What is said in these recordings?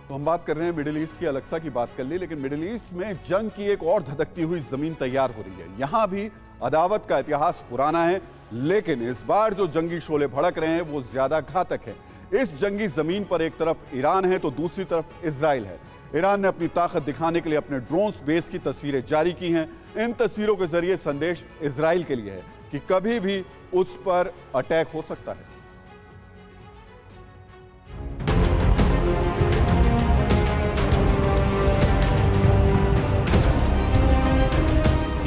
तो हम बात कर रहे हैं मिडिल ईस्ट की। अलेक्सा की बात कर ली, लेकिन मिडिल ईस्ट में जंग की एक और धधकती हुई जमीन तैयार हो रही है। यहां भी अदावत का इतिहास पुराना है, लेकिन इस बार जो जंगी शोले भड़क रहे हैं वो ज्यादा घातक है। इस जंगी जमीन पर एक तरफ ईरान है तो दूसरी तरफ इजराइल है। ईरान ने अपनी ताकत दिखाने के लिए अपने ड्रोन्स बेस की तस्वीरें जारी की हैं। इन तस्वीरों के जरिए संदेश इजराइल के लिए है कि कभी भी उस पर अटैक हो सकता है।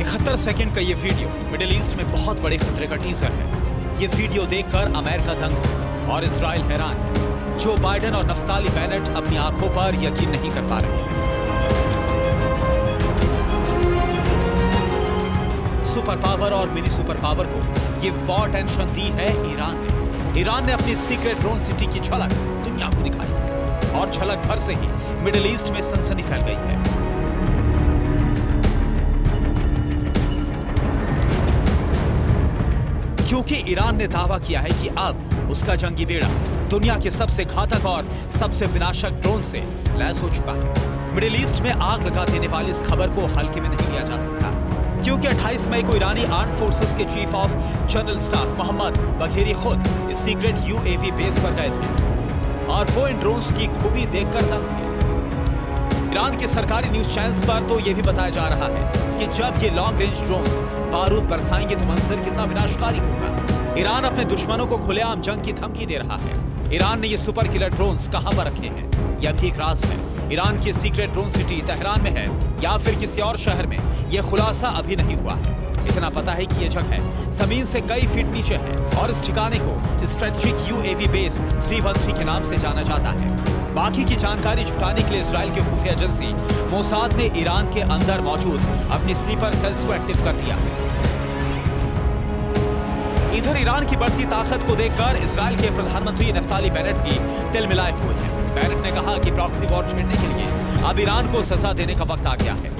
71 सेकंड का ये वीडियो मिडिल ईस्ट में बहुत बड़े खतरे का टीजर है। ये वीडियो देखकर अमेरिका दंग और इजराइल हैरान। जो बाइडेन और नफ्ताली बेनेट अपनी आंखों पर यकीन नहीं कर पा रहे हैं। सुपर पावर और मिनी सुपर पावर को ये वॉर टेंशन दी है ईरान ने। ईरान ने अपनी सीक्रेट ड्रोन सिटी की झलक दुनिया को दिखाई है और झलक भर से ही मिडिल ईस्ट में सनसनी फैल गई है। क्योंकि ईरान ने दावा किया है कि अब उसका जंगी बेड़ा दुनिया के सबसे घातक और सबसे विनाशक ड्रोन से लैस हो चुका है। मिडिल ईस्ट में आग लगा देने वाली इस खबर को हल्के में नहीं लिया जा सकता, क्योंकि 28 मई को ईरानी आर्म फोर्सेस के chief of general staff Mohammad Bagheri खुद इस सीक्रेट यूएवी बेस पर गए थे और वो इन ड्रोन्स की खूबी देखकर दंग थे। ईरान के सरकारी न्यूज चैनल्स पर तो यह भी बताया जा रहा है कि जब ये लॉन्ग रेंज ड्रोन्स बारूद बरसाएंगे तो मंजर कितना विनाशकारी होगा। ईरान अपने दुश्मनों को खुलेआम जंग की धमकी दे रहा है। ईरान ने ये सुपर किलर ड्रोन्स कहां पर रखे हैं, यह भी एक राज है। ईरान की सीक्रेट ड्रोन सिटी तेहरान में है या फिर किसी और शहर में, यह खुलासा अभी नहीं हुआ है। इतना पता है कि यह जगह जमीन से कई फीट नीचे है और इस ठिकाने को स्ट्रेटेजिक यूएवी बेस 313 के नाम से जाना जाता है। बाकी की जानकारी जुटाने के लिए इजराइल की खुफिया एजेंसी मोसाद ने ईरान के अंदर मौजूद अपनी स्लीपर सेल्स को एक्टिव कर दिया है। इधर ईरान की बढ़ती ताकत को देखकर इजराइल के प्रधानमंत्री नफ्ताली बेनेट भी तिल मिलाए हुए हैं। बेनेट ने कहा कि प्रॉक्सी वॉर छेड़ने के लिए अब ईरान को सजा देने का वक्त आ गया है।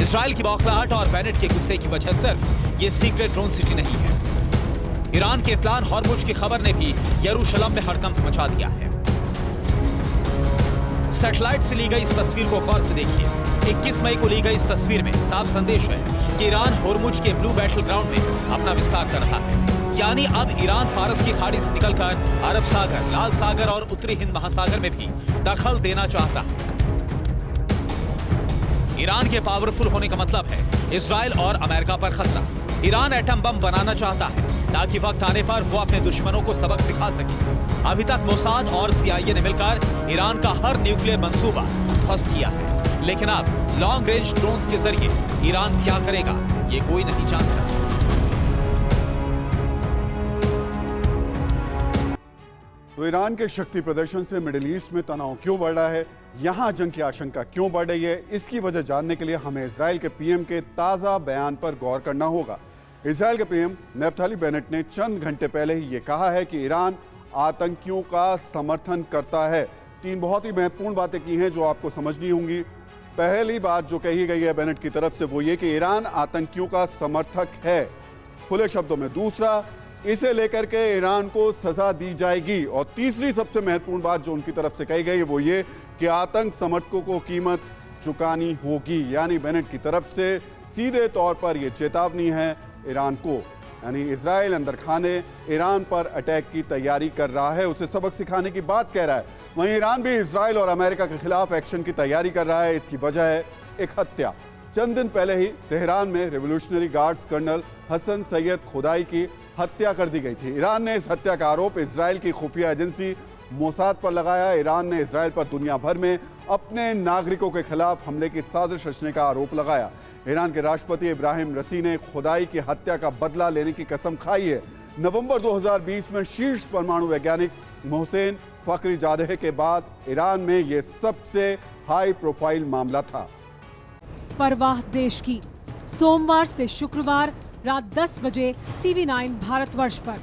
इजराइल की बौखलाहट और बेनेट के गुस्से की वजह सिर्फ ये सीक्रेट ड्रोन सिटी नहीं है। ईरान के प्लान हॉर्मुज की खबर ने भी यरूशलेम में हड़कंप मचा दिया है। सैटेलाइट से ली गई इस तस्वीर को गौर से देखिए। 21 मई को ली गई इस तस्वीर में साफ संदेश है कि ईरान हॉर्मुज के ब्लू बैटल ग्राउंड में अपना विस्तार कर रहा है। यानी अब ईरान फारस की खाड़ी से निकलकर अरब सागर, लाल सागर और उत्तरी हिंद महासागर में भी दखल देना चाहता है। ईरान के पावरफुल होने का मतलब है इजराइल और अमेरिका पर खतरा। ईरान एटम बम बनाना चाहता है ताकि वक्त आने पर वो अपने दुश्मनों को सबक सिखा सके। अभी तक मोसाद और सीआईए ने मिलकर ईरान का हर न्यूक्लियर मंसूबा ध्वस्त किया है, लेकिन अब लॉन्ग रेंज ड्रोन्स के जरिए ईरान क्या करेगा ये कोई नहीं जानता। तो ईरान के शक्ति प्रदर्शन से मिडिल ईस्ट में तनाव क्यों बढ़ रहा है, यहां जंग की आशंका क्यों बढ़ रही है, इसकी वजह जानने के लिए हमें इजराइल के पीएम के ताजा बयान पर गौर करना होगा। इजराइल के पीएम नफ्ताली बेनेट ने चंद घंटे पहले ही ये कहा है कि ईरान आतंकियों का समर्थन करता है। 3 बहुत ही महत्वपूर्ण बातें की हैं जो आपको समझनी होंगी। पहली बात जो कही गई है बेनेट की तरफ से वो ये कि ईरान आतंकियों का समर्थक है, खुले शब्दों में। दूसरा, इसे लेकर के ईरान को सजा दी जाएगी। और तीसरी सबसे महत्वपूर्ण बात जो उनकी तरफ से कही गई है वो ये कि आतंक समर्थकों को कीमत चुकानी होगी। यानी बेनेट की तरफ से सीधे तौर पर यह चेतावनी है ईरान को, यानी इजराइल अंदर खाने ईरान पर अटैक की तैयारी कर रहा है, उसे सबक सिखाने की बात कह रहा है। वहीं ईरान भी इजराइल और अमेरिका के खिलाफ एक्शन की तैयारी कर रहा है। इसकी वजह है एक हत्या। चंद दिन पहले ही तेहरान में revolutionary guards colonel Hassan Sayyad Khodaei की हत्या कर दी गई थी। ईरान ने इस हत्या का आरोप इजराइल की खुफिया एजेंसी मोसाद पर लगाया। ईरान ने इजराइल पर दुनिया भर में अपने नागरिकों के खिलाफ हमले की साजिश रचने का आरोप लगाया। ईरान के राष्ट्रपति इब्राहिम रसी ने खुदाई की हत्या का बदला लेने की कसम खाई है। नवंबर 2020 में शीर्ष परमाणु वैज्ञानिक मोहसेन फखरीजादेह के बाद ईरान में यह सबसे हाई प्रोफाइल मामला था। परवाह देश की, सोमवार से शुक्रवार रात 10 बजे TV9 भारतवर्ष पर।